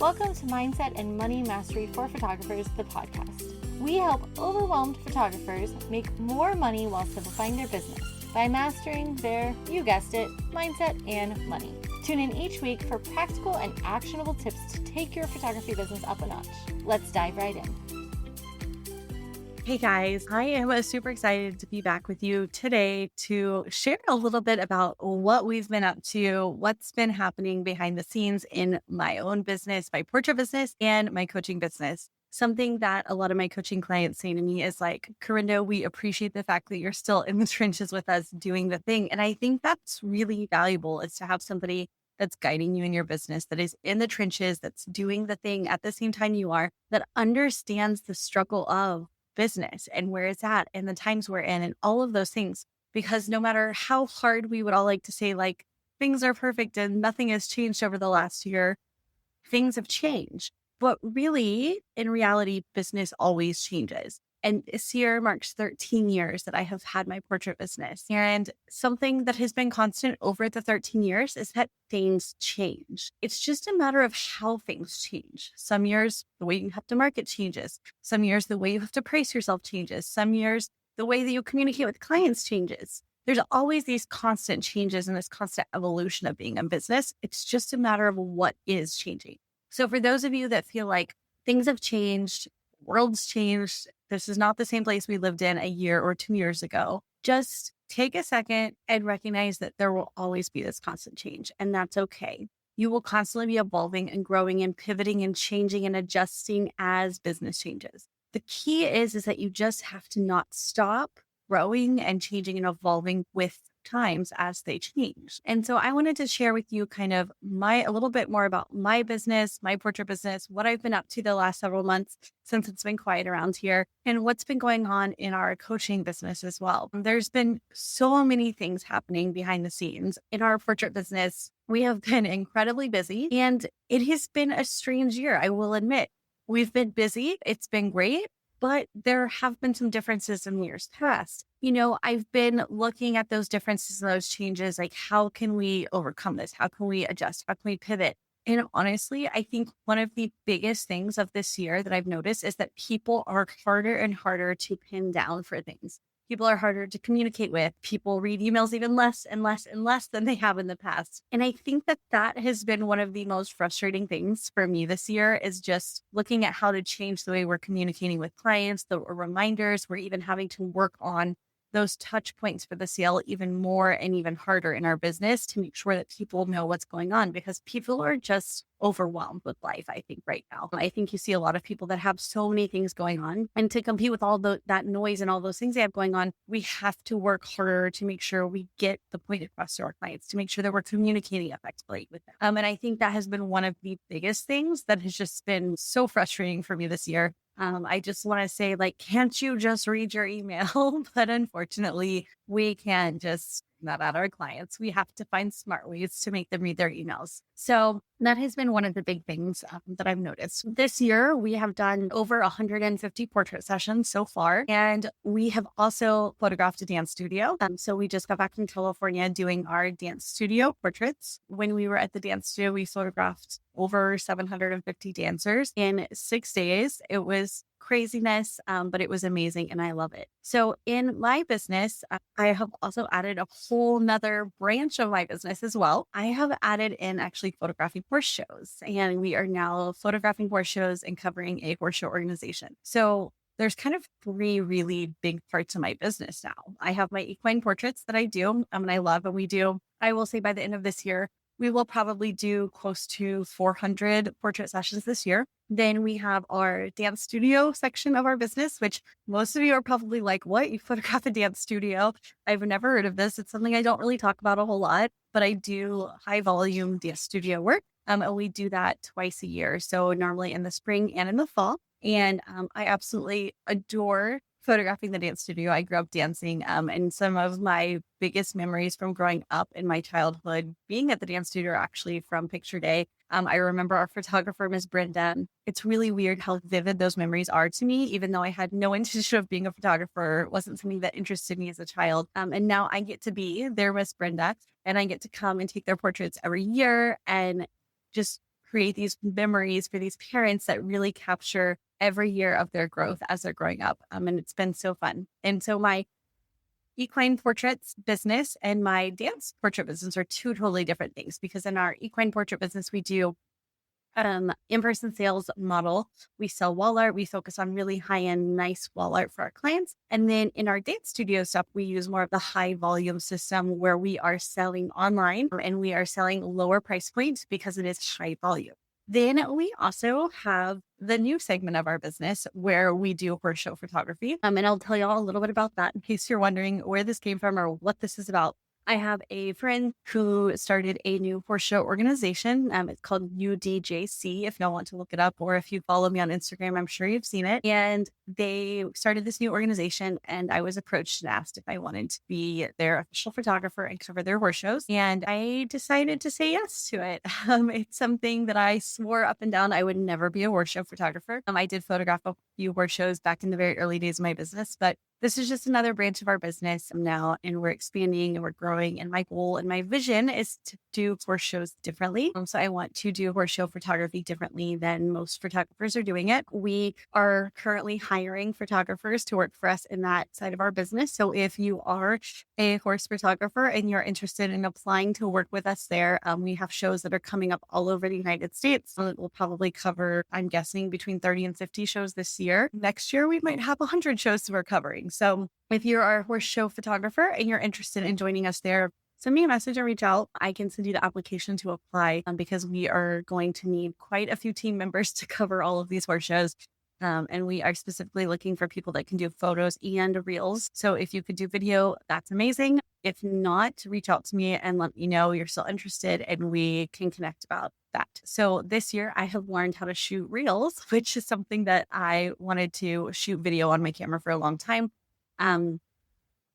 Welcome to Mindset and Money Mastery for Photographers, the podcast. We help overwhelmed photographers make more money while simplifying their business by mastering their, you guessed it, mindset and money. Tune in each week for practical and actionable tips to take your photography business up a notch. Let's dive right in. Hey guys, I am super excited to be back with you today to share a little bit about what we've been up to, what's been happening behind the scenes in my own business, my portrait business, and my coaching business. Something that a lot of my coaching clients say to me is like, Corinda, we appreciate the fact that you're still in the trenches with us doing the thing. And I think that's really valuable, is to have somebody that's guiding you in your business, that is in the trenches, that's doing the thing at the same time you are, that understands the struggle of business and where it's at and the times we're in and all of those things. Because no matter how hard we would all like to say, like, things are perfect and nothing has changed over the last year, things have changed. But really, in reality, business always changes. And this year marks 13 years that I have had my portrait business. And something that has been constant over the 13 years is that things change. It's just a matter of how things change. Some years, the way you have to market changes. Some years, the way you have to price yourself changes. Some years, the way that you communicate with clients changes. There's always these constant changes and this constant evolution of being in business. It's just a matter of what is changing. So for those of you that feel like things have changed, world's changed, this is not the same place we lived in a year or 2 years ago, just take a second and recognize that there will always be this constant change, and that's okay. You will constantly be evolving and growing and pivoting and changing and adjusting as business changes. The key is that you just have to not stop growing and changing and evolving with times as they change. And so I wanted to share with you kind of a little bit more about my business, my portrait business, what I've been up to the last several months since it's been quiet around here, and what's been going on in our coaching business as well. There's been so many things happening behind the scenes in our portrait business. We have been incredibly busy, and it has been a strange year, I will admit. We've been busy. It's been great. But there have been some differences in years past. You know, I've been looking at those differences and those changes, like, how can we overcome this? How can we adjust? How can we pivot? And honestly, I think one of the biggest things of this year that I've noticed is that people are harder and harder to pin down for things. People are harder to communicate with. People read emails even less and less and less than they have in the past. And I think that that has been one of the most frustrating things for me this year, is just looking at how to change the way we're communicating with clients, the reminders. We're even having to work on those touch points for the sale even more and even harder in our business to make sure that people know what's going on, because people are just overwhelmed with life, I think, right now. I think you see a lot of people that have so many things going on, and to compete with all that noise and all those things they have going on, we have to work harder to make sure we get the point across to our clients, to make sure that we're communicating effectively with them. And I think that has been one of the biggest things that has just been so frustrating for me this year. I just want to say, like, can't you just read your email? But unfortunately, we can't just not at our clients. We have to find smart ways to make them read their emails. So that has been one of the big things that I've noticed. This year, we have done over 150 portrait sessions so far. And we have also photographed a dance studio. So we just got back from California doing our dance studio portraits. When we were at the dance studio, we photographed over 750 dancers in 6 days. It was craziness, but it was amazing and I love it. So in my business, I have also added a whole nother branch of my business as well. I have added in actually photographing horse shows, and we are now photographing horse shows and covering a horse show organization. So there's kind of 3 really big parts of my business now. I have my equine portraits that I do, and I love, and we do. I will say by the end of this year, we will probably do close to 400 portrait sessions this year. Then we have our dance studio section of our business, which most of you are probably like, what? You photograph a dance studio? I've never heard of this. It's something I don't really talk about a whole lot, but I do high volume dance studio work. And we do that twice a year. So normally in the spring and in the fall. And I absolutely adore photographing the dance studio. I grew up dancing, and some of my biggest memories from growing up in my childhood being at the dance studio are actually from picture day. I remember our photographer, Miss Brenda. It's really weird how vivid those memories are to me, even though I had no intention of being a photographer. It wasn't something that interested me as a child. And now I get to be their Miss Brenda, and I get to come and take their portraits every year and just create these memories for these parents that really capture every year of their growth as they're growing up. And it's been so fun. And so my equine portraits business and my dance portrait business are two totally different things, because in our equine portrait business, we do in-person sales model. We sell wall art. We focus on really high-end, nice wall art for our clients. And then in our dance studio stuff, we use more of the high volume system where we are selling online and we are selling lower price points because it is high volume. Then we also have the new segment of our business where we do horse show photography. And I'll tell you all a little bit about that in case you're wondering where this came from or what this is about. I have a friend who started a new horse show organization. It's called UDJC, if y'all want to look it up, or if you follow me on Instagram, I'm sure you've seen it. And they started this new organization, and I was approached and asked if I wanted to be their official photographer and cover their horse shows. And I decided to say yes to it. It's something that I swore up and down I would never be a horse show photographer. I did photograph a few horse shows back in the very early days of my business, but this is just another branch of our business now, and we're expanding and we're growing. And my goal and my vision is to do horse shows differently. So I want to do horse show photography differently than most photographers are doing it. We are currently hiring photographers to work for us in that side of our business. So if you are a horse photographer and you're interested in applying to work with us there, we have shows that are coming up all over the United States. So it will probably cover, I'm guessing, between 30 and 50 shows this year. Next year, we might have 100 shows that we're covering. So if you're our horse show photographer and you're interested in joining us there, send me a message or reach out. I can send you the application to apply because we are going to need quite a few team members to cover all of these horse shows. And we are specifically looking for people that can do photos and reels. So if you could do video, that's amazing. If not, reach out to me and let me know you're still interested and we can connect about that. So this year I have learned how to shoot reels, which is something that I wanted to shoot video on my camera for a long time. And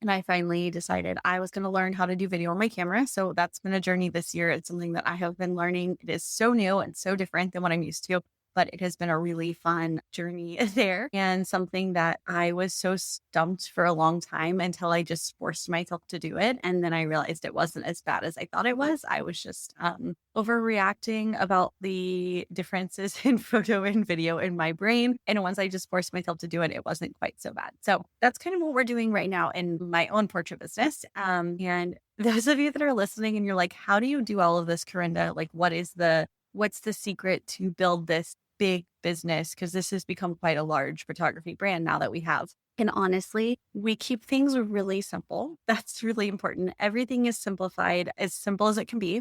I finally decided I was going to learn how to do video on my camera. So that's been a journey this year. It's something that I have been learning. It is so new and so different than what I'm used to, but it has been a really fun journey there, and something that I was so stumped for a long time until I just forced myself to do it. And then I realized it wasn't as bad as I thought it was. I was just overreacting about the differences in photo and video in my brain. And once I just forced myself to do it, it wasn't quite so bad. So that's kind of what we're doing right now in my own portrait business. And those of you that are listening and you're like, how do you do all of this, Corinda? Like, what's the secret to build this big business? Because this has become quite a large photography brand now that we have. And honestly, we keep things really simple. That's really important. Everything is simplified, as simple as it can be.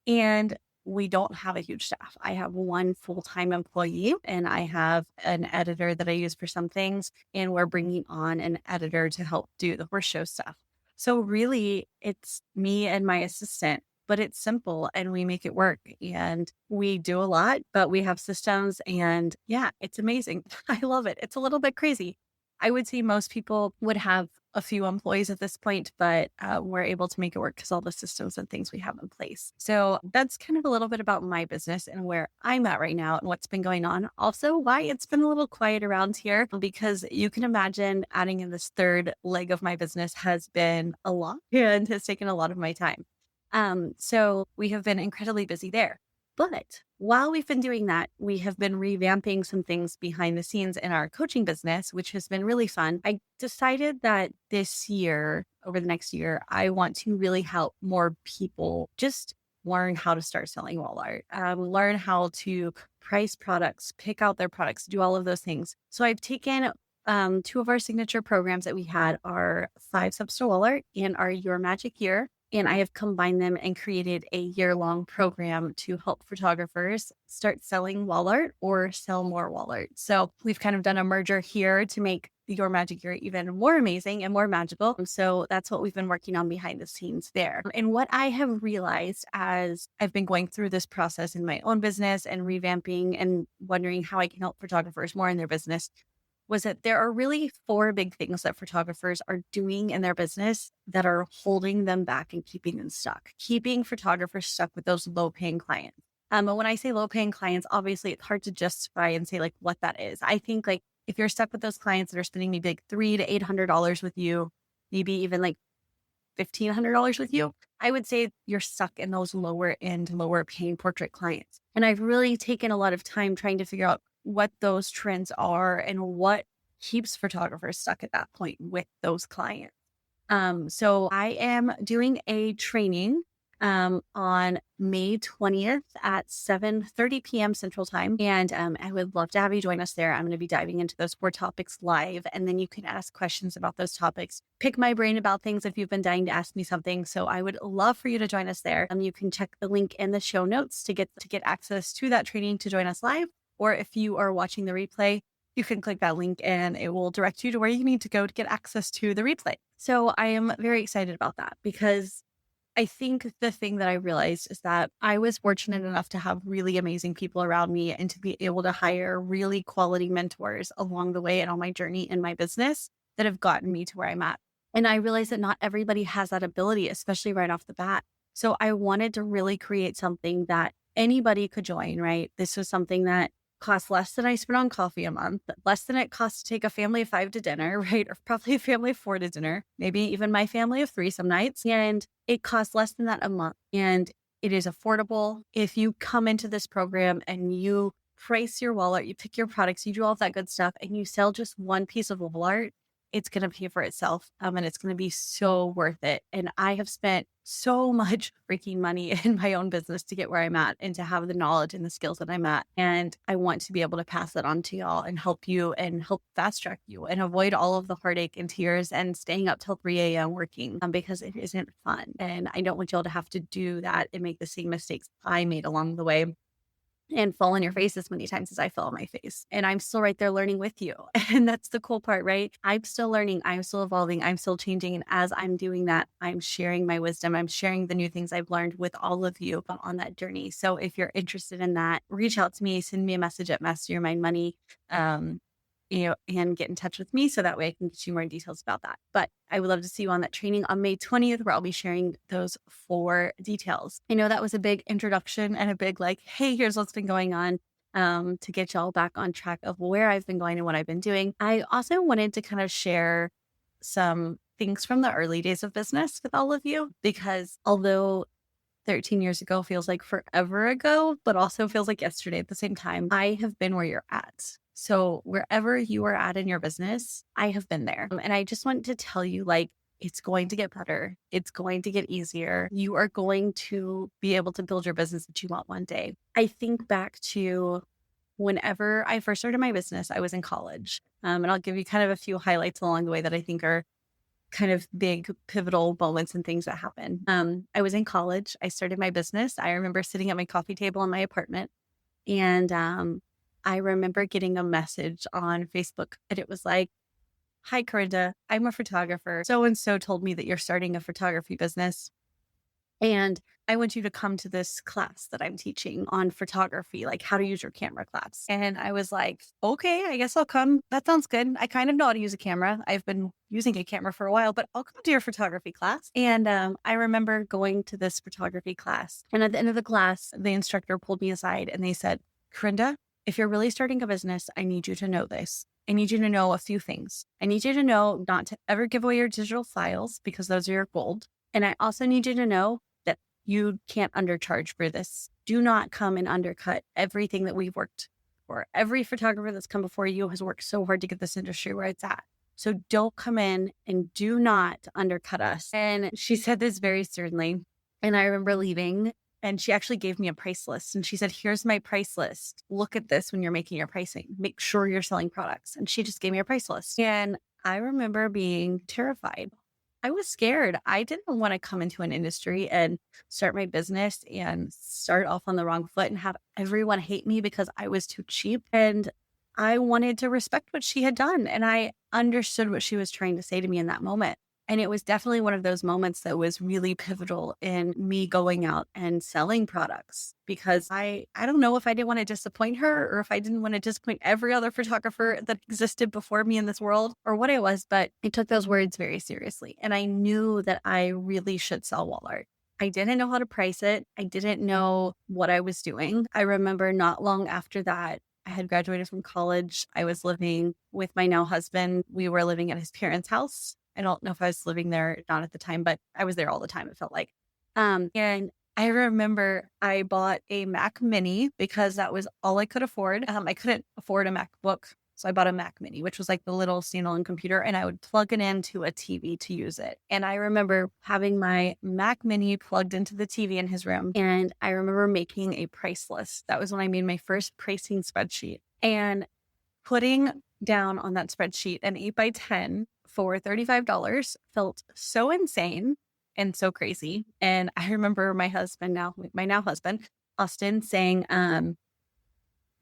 And we don't have a huge staff. I have one full-time employee and I have an editor that I use for some things. And we're bringing on an editor to help do the horse show stuff. So really, it's me and my assistant, but it's simple and we make it work, and we do a lot, but we have systems, and yeah, it's amazing. I love it. It's a little bit crazy. I would say most people would have a few employees at this point, but we're able to make it work because all the systems and things we have in place. So that's kind of a little bit about my business and where I'm at right now and what's been going on. Also, why it's been a little quiet around here, because you can imagine adding in this third leg of my business has been a lot and has taken a lot of my time. So we have been incredibly busy there. But while we've been doing that, we have been revamping some things behind the scenes in our coaching business, which has been really fun. I decided that this year, over the next year, I want to really help more people just learn how to start selling wall art, learn how to price products, pick out their products, do all of those things. So I've taken two of our signature programs that we had, our 5 Steps to Wall Art and our Your Magic Year. And I have combined them and created a year-long program to help photographers start selling wall art or sell more wall art. So we've kind of done a merger here to make Your Magic Year even more amazing and more magical. So that's what we've been working on behind the scenes there. And what I have realized as I've been going through this process in my own business and revamping and wondering how I can help photographers more in their business was that there are really 4 big things that photographers are doing in their business that are holding them back and keeping them stuck, keeping photographers stuck with those low-paying clients. But when I say low-paying clients, obviously it's hard to justify and say like what that is. I think like if you're stuck with those clients that are spending maybe like $300 to $800 with you, maybe even like $1,500 with you, I would say you're stuck in those lower end, lower paying portrait clients. And I've really taken a lot of time trying to figure out what those trends are and what keeps photographers stuck at that point with those clients. So I am doing a training on May 20th at 7:30 p.m. Central Time. And I would love to have you join us there. I'm going to be diving into those 4 topics live. And then you can ask questions about those topics. Pick my brain about things if you've been dying to ask me something. So I would love for you to join us there. You can check the link in the show notes to get access to that training to join us live. Or if you are watching the replay, you can click that link and it will direct you to where you need to go to get access to the replay. So I am very excited about that because I think the thing that I realized is that I was fortunate enough to have really amazing people around me and to be able to hire really quality mentors along the way and on my journey in my business that have gotten me to where I'm at. And I realized that not everybody has that ability, especially right off the bat. So I wanted to really create something that anybody could join, right? This was something that costs less than I spend on coffee a month, less than it costs to take a family of 5 to dinner, right? Or probably a family of 4 to dinner, maybe even my family of 3 some nights. And it costs less than that a month. And it is affordable. If you come into this program and you price your wallet, you pick your products, you do all of that good stuff, and you sell just one piece of wall art, it's going to pay for itself. And it's going to be so worth it. And I have spent so much freaking money in my own business to get where I'm at and to have the knowledge and the skills that I'm at. And I want to be able to pass that on to y'all and help you and help fast track you and avoid all of the heartache and tears and staying up till 3 a.m. working because it isn't fun. And I don't want y'all to have to do that and make the same mistakes I made along the way and fall on your face as many times as I fell on my face. And I'm still right there learning with you. And that's the cool part, right? I'm still learning. I'm still evolving. I'm still changing. And as I'm doing that, I'm sharing my wisdom. I'm sharing the new things I've learned with all of you on that journey. So if you're interested in that, reach out to me, send me a message at Master Your Mind Money. And get in touch with me so that way I can get you more details about that. But I would love to see you on that training on May 20th, where I'll be sharing those 4 details. I know that was a big introduction and a big hey, here's what's been going on to get y'all back on track of where I've been going and what I've been doing. I also wanted to kind of share some things from the early days of business with all of you, because although 13 years ago feels like forever ago, but also feels like yesterday at the same time, I have been where you're at. So wherever you are at in your business, I have been there. And I just want to tell you, it's going to get better. It's going to get easier. You are going to be able to build your business that you want one day. I think back to whenever I first started my business, I was in college. And I'll give you kind of a few highlights along the way that I think are kind of big pivotal moments and things that happen. I was in college. I started my business. I remember sitting at my coffee table in my apartment, and I remember getting a message on Facebook, and it was like, "Hi, Corinda, I'm a photographer. So-and-so told me that you're starting a photography business. And I want you to come to this class that I'm teaching on photography, like how to use your camera class." And I was like, okay, I guess I'll come. That sounds good. I kind of know how to use a camera. I've been using a camera for a while, but I'll come to your photography class. And I remember going to this photography class. And at the end of the class, the instructor pulled me aside and they said, "Corinda, if you're really starting a business, I need you to know this. I need you to know a few things. I need you to know not to ever give away your digital files because those are your gold. And I also need you to know that you can't undercharge for this. Do not come and undercut everything that we've worked for. Every photographer that's come before you has worked so hard to get this industry where it's at. So don't come in and do not undercut us." And she said this very sternly. And I remember leaving, and she actually gave me a price list. And she said, "Here's my price list. Look at this when you're making your pricing. Make sure you're selling products." And she just gave me a price list. And I remember being terrified. I was scared. I didn't want to come into an industry and start my business and start off on the wrong foot and have everyone hate me because I was too cheap. And I wanted to respect what she had done. And I understood what she was trying to say to me in that moment. And it was definitely one of those moments that was really pivotal in me going out and selling products, because I don't know if I didn't want to disappoint her or if I didn't want to disappoint every other photographer that existed before me in this world or what it was, but I took those words very seriously. And I knew that I really should sell wall art. I didn't know how to price it. I didn't know what I was doing. I remember not long after that, I had graduated from college. I was living with my now husband. We were living at his parents' house. I don't know if I was living there, not at the time, but I was there all the time, it felt like. And I remember I bought a Mac Mini because that was all I could afford. I couldn't afford a MacBook. So I bought a Mac Mini, which was like the little standalone computer, and I would plug it into a TV to use it. And I remember having my Mac Mini plugged into the TV in his room. And I remember making a price list. That was when I made my first pricing spreadsheet. And putting down on that spreadsheet an 8x10 for $35 felt so insane and so crazy. And I remember my now husband, Austin, saying,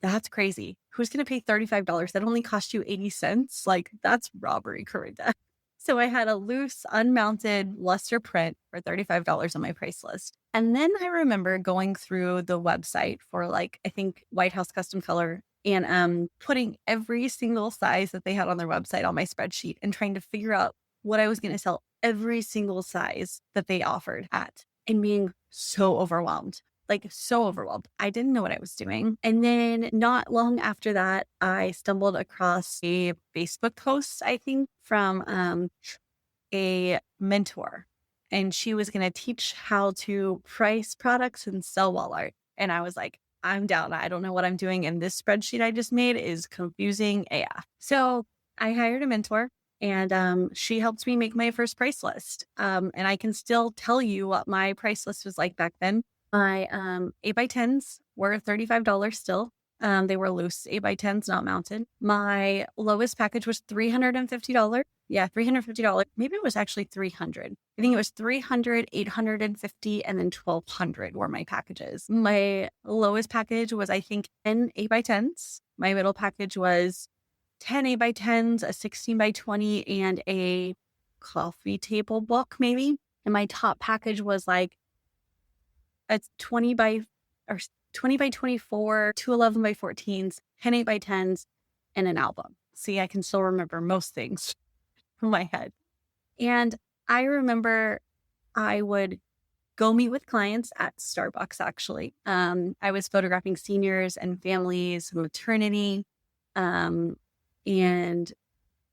that's crazy. Who's going to pay $35? That only cost you 80 cents. Like, that's robbery, Corinda. So I had a loose, unmounted luster print for $35 on my price list. And then I remember going through the website for like, I think White House Custom Color, and putting every single size that they had on their website on my spreadsheet and trying to figure out what I was going to sell every single size that they offered at, and being so overwhelmed. Like, so overwhelmed. I didn't know what I was doing. And then not long after that, I stumbled across a Facebook post, I think, from a mentor. And she was going to teach how to price products and sell wall art. And I was like, I'm down. I don't know what I'm doing. And this spreadsheet I just made is confusing AF. So I hired a mentor, and she helped me make my first price list. And I can still tell you what my price list was like back then. My 8x10s were $35 still. They were loose 8x10s, not mounted. My lowest package was $350. Yeah, $350. Maybe it was actually $300. I think it was $300, $850, and then $1,200 were my packages. My lowest package was, I think, 10 8x10s. My middle package was 10 8x10s, a 16x20, and a coffee table book, maybe. And my top package was like a 20 by 24, two 11x14s, 10 8x10s, and an album. See, I can still remember most things from my head. And I remember I would go meet with clients at Starbucks, actually. I was photographing seniors and families, maternity, and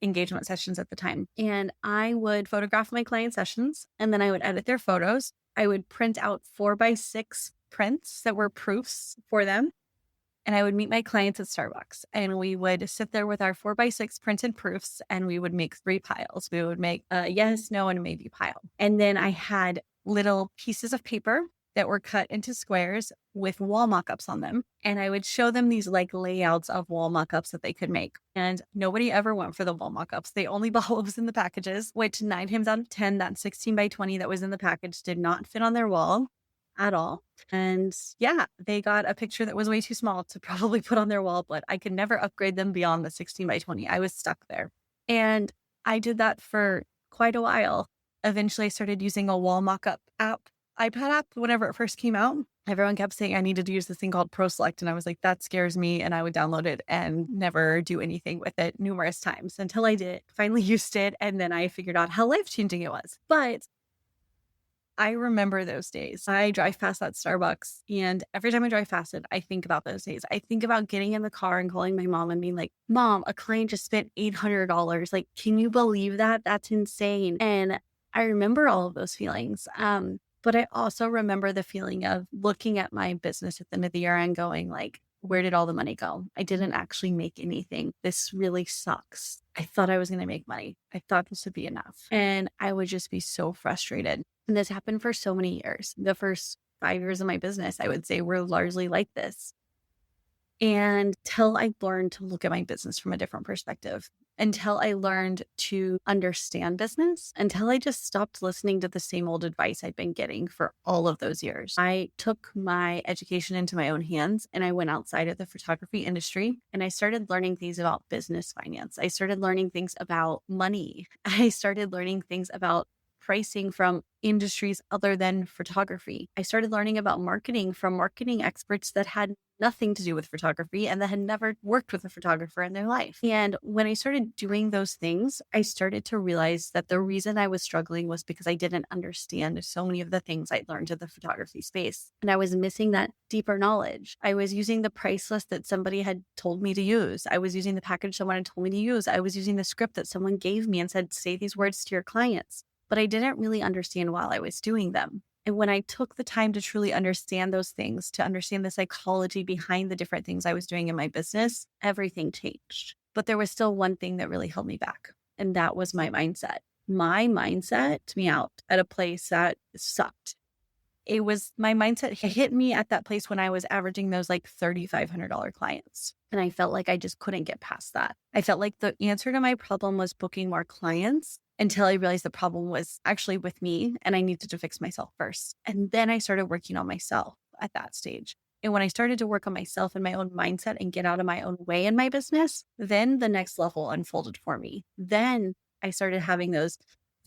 engagement sessions at the time. And I would photograph my client sessions, and then I would edit their photos. I would print out 4x6 prints that were proofs for them. And I would meet my clients at Starbucks, and we would sit there with our 4x6 printed proofs, and we would make 3 piles. We would make a yes, no, and a maybe pile. And then I had little pieces of paper that were cut into squares with wall mock-ups on them. And I would show them these like layouts of wall mock-ups that they could make. And nobody ever went for the wall mock-ups. They only bought what was in the packages, which 9 times out of 10, that 16x20 that was in the package did not fit on their wall at all. And yeah, they got a picture that was way too small to probably put on their wall, but I could never upgrade them beyond the 16x20. I was stuck there. And I did that for quite a while. Eventually I started using a wall mock-up iPad app. Whenever it first came out, everyone kept saying I needed to use this thing called ProSelect. And I was like, that scares me. And I would download it and never do anything with it numerous times until I did finally used it. And then I figured out how life-changing it was. But I remember those days. I drive past that Starbucks, and every time I drive past it, I think about those days. I think about getting in the car and calling my mom and being like, Mom, a client just spent $800. Like, can you believe that? That's insane. And I remember all of those feelings. But I also remember the feeling of looking at my business at the end of the year and going like, where did all the money go? I didn't actually make anything. This really sucks. I thought I was going to make money. I thought this would be enough. And I would just be so frustrated. And this happened for so many years. The first 5 years of my business, I would say, were largely like this. And until I learned to look at my business from a different perspective, until I learned to understand business, until I just stopped listening to the same old advice I'd been getting for all of those years. I took my education into my own hands, and I went outside of the photography industry, and I started learning things about business finance. I started learning things about money. I started learning things about pricing from industries other than photography. I started learning about marketing from marketing experts that had nothing to do with photography and that had never worked with a photographer in their life. And when I started doing those things, I started to realize that the reason I was struggling was because I didn't understand so many of the things I'd learned in the photography space. And I was missing that deeper knowledge. I was using the price list that somebody had told me to use. I was using the package someone had told me to use. I was using the script that someone gave me and said, say these words to your clients. But I didn't really understand while I was doing them. And when I took the time to truly understand those things, to understand the psychology behind the different things I was doing in my business, everything changed. But there was still one thing that really held me back, and that was my mindset. My mindset took me out at a place that sucked. It was my mindset hit me at that place when I was averaging those like $3,500 clients. And I felt like I just couldn't get past that. I felt like the answer to my problem was booking more clients until I realized the problem was actually with me and I needed to fix myself first. And then I started working on myself at that stage. And when I started to work on myself and my own mindset and get out of my own way in my business, then the next level unfolded for me. Then I started having those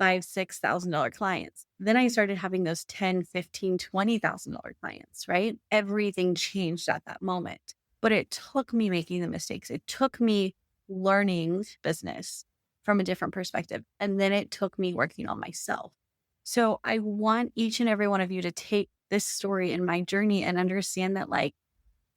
$5,000-$6,000 clients. Then I started having those $10,000, $15,000, $20,000 clients, right? Everything changed at that moment. But it took me making the mistakes. It took me learning business from a different perspective. And then it took me working on myself. So I want each and every one of you to take this story in my journey and understand that like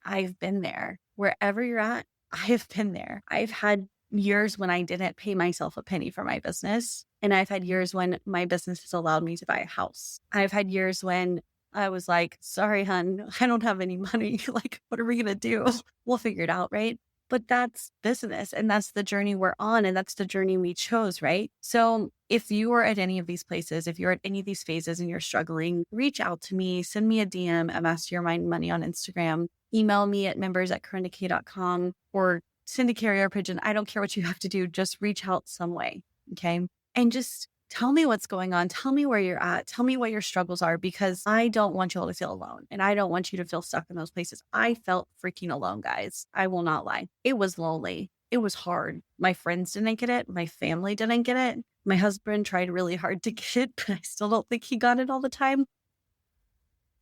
I've been there. Wherever you're at, I have been there. I've had years when I didn't pay myself a penny for my business. And I've had years when my business has allowed me to buy a house. I've had years when I was like, sorry, hun, I don't have any money. Like, what are we going to do? We'll figure it out, right? But that's business and that's the journey we're on and that's the journey we chose, right? So if you are at any of these places, if you're at any of these phases and you're struggling, reach out to me, send me a DM at Mastermind Money on Instagram, email me at members@corindak.com or send a carrier pigeon. I don't care what you have to do. Just reach out some way. Okay. And just tell me what's going on. Tell me where you're at. Tell me what your struggles are because I don't want you all to feel alone. And I don't want you to feel stuck in those places. I felt freaking alone, guys. I will not lie. It was lonely. It was hard. My friends didn't get it. My family didn't get it. My husband tried really hard to get it, but I still don't think he got it all the time.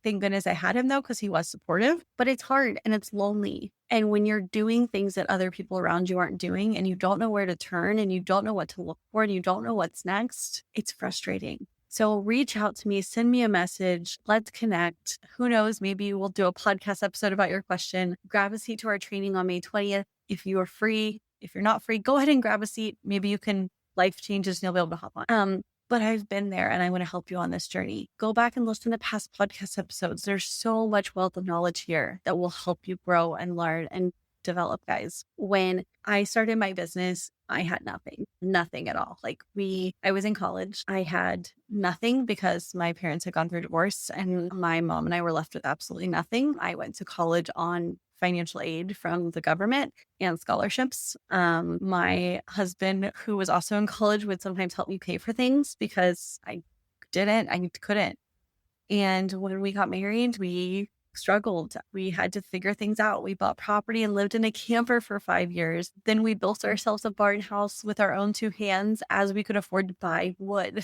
Thank goodness I had him though, because he was supportive, but it's hard and it's lonely. And when you're doing things that other people around you aren't doing and you don't know where to turn and you don't know what to look for and you don't know what's next, it's frustrating. So reach out to me, send me a message. Let's connect. Who knows? Maybe we'll do a podcast episode about your question. Grab a seat to our training on May 20th. If you are free, if you're not free, go ahead and grab a seat. Maybe you can, life changes and you'll be able to hop on. But I've been there and I want to help you on this journey. Go back and listen to past podcast episodes. There's so much wealth of knowledge here that will help you grow and learn and develop, guys. When I started my business, I had nothing at all. I was in college. I had nothing because my parents had gone through divorce and my mom and I were left with absolutely nothing. I went to college on financial aid from the government and scholarships. My husband, who was also in college, would sometimes help me pay for things because I couldn't. And when we got married, we struggled. We had to figure things out. We bought property and lived in a camper for 5 years. Then we built ourselves a barn house with our own 2 hands as we could afford to buy wood.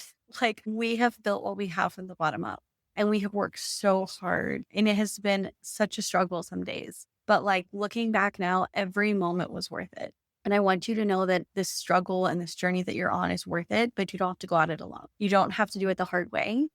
We have built what we have from the bottom up. And we have worked so hard. And it has been such a struggle some days. But looking back now, every moment was worth it. And I want you to know that this struggle and this journey that you're on is worth it, but you don't have to go at it alone. You don't have to do it the hard way.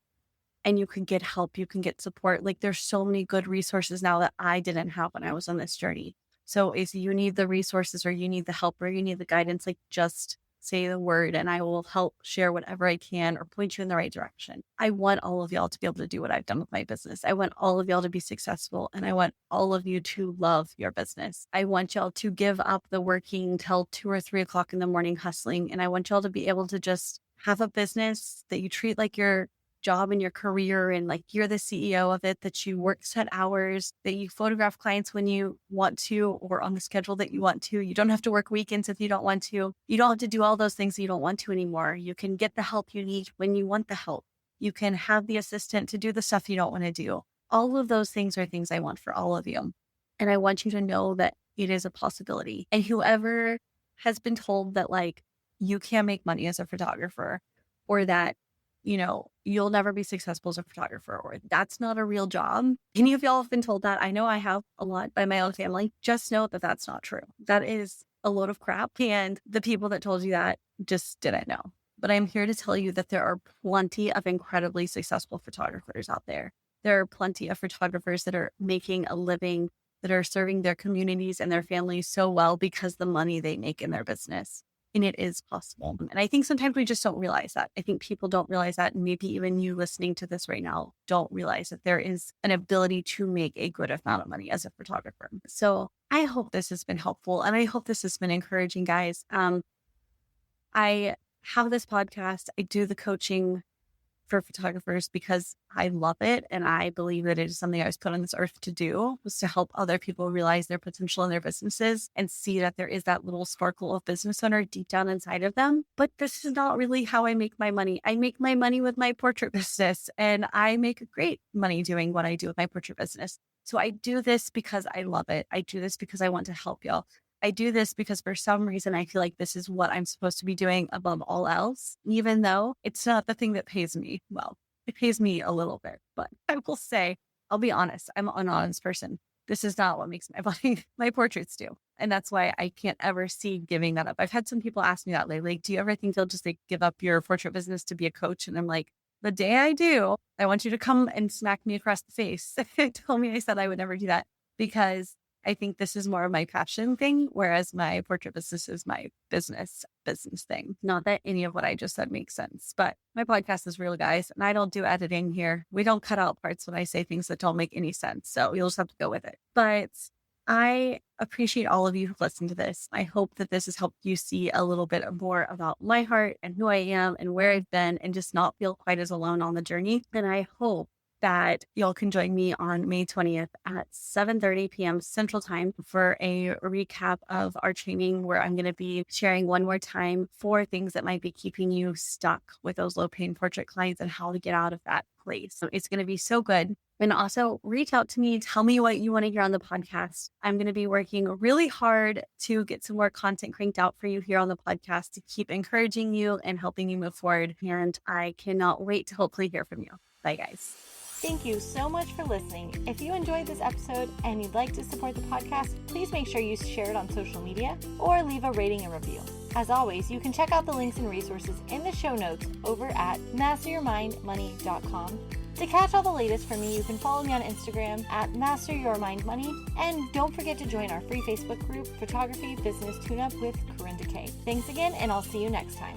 And you can get help. You can get support. There's so many good resources now that I didn't have when I was on this journey. So if you need the resources or you need the help or you need the guidance, just say the word and I will help share whatever I can or point you in the right direction. I want all of y'all to be able to do what I've done with my business. I want all of y'all to be successful and I want all of you to love your business. I want y'all to give up the working till 2 or 3 o'clock in the morning hustling. And I want y'all to be able to just have a business that you treat like your job and your career and you're the CEO of it, that you work set hours, that you photograph clients when you want to or on the schedule that you want to. You don't have to work weekends if you don't want to. You don't have to do all those things that you don't want to anymore. You can get the help you need when you want the help. You can have the assistant to do the stuff you don't want to do. All of those things are things I want for all of you. And I want you to know that it is a possibility. And whoever has been told that you can't make money as a photographer or that you'll never be successful as a photographer, or that's not a real job. Any of y'all have been told that? I know I have a lot by my own family. Just know that that's not true. That is a load of crap. And the people that told you that just didn't know. But I'm here to tell you that there are plenty of incredibly successful photographers out there. There are plenty of photographers that are making a living, that are serving their communities and their families so well because the money they make in their business. and it is possible. And I think sometimes we just don't realize that. I think people don't realize that. And maybe even you listening to this right now don't realize that there is an ability to make a good amount of money as a photographer. So I hope this has been helpful, and I hope this has been encouraging, guys. I have this podcast. I do the coaching for photographers because I love it. And I believe that it is something I was put on this earth to do, was to help other people realize their potential in their businesses and see that there is that little sparkle of business owner deep down inside of them. But this is not really how I make my money. I make my money with my portrait business, and I make great money doing what I do with my portrait business. So I do this because I love it. I do this because I want to help y'all. I do this because for some reason, I feel like this is what I'm supposed to be doing above all else, even though it's not the thing that pays me well. It pays me a little bit, but I will say, I'll be honest, I'm an honest person. This is not what makes my money. My portraits do. And that's why I can't ever see giving that up. I've had some people ask me that lately. Like, do you ever think you'll just give up your portrait business to be a coach? And I'm like, the day I do, I want you to come and smack me across the face. Tell me I said I would never do that, because I think this is more of my passion thing, whereas my portrait business is my business thing. Not that any of what I just said makes sense, but my podcast is real, guys, and I don't do editing here. We don't cut out parts when I say things that don't make any sense, so you'll just have to go with it. But I appreciate all of you who listen to this. I hope that this has helped you see a little bit more about my heart and who I am and where I've been, and just not feel quite as alone on the journey. And I hope that y'all can join me on May 20th at 7:30 p.m. Central Time for a recap of our training, where I'm going to be sharing one more time 4 things that might be keeping you stuck with those low paying portrait clients and how to get out of that place. So it's going to be so good. And also reach out to me, tell me what you want to hear on the podcast. I'm going to be working really hard to get some more content cranked out for you here on the podcast to keep encouraging you and helping you move forward. And I cannot wait to hopefully hear from you. Bye, guys. Thank you so much for listening. If you enjoyed this episode and you'd like to support the podcast, please make sure you share it on social media or leave a rating and review. As always, you can check out the links and resources in the show notes over at masteryourmindmoney.com. To catch all the latest from me, you can follow me on Instagram at masteryourmindmoney. And don't forget to join our free Facebook group, Photography Business Tune-Up with Corinda Kay. Thanks again, and I'll see you next time.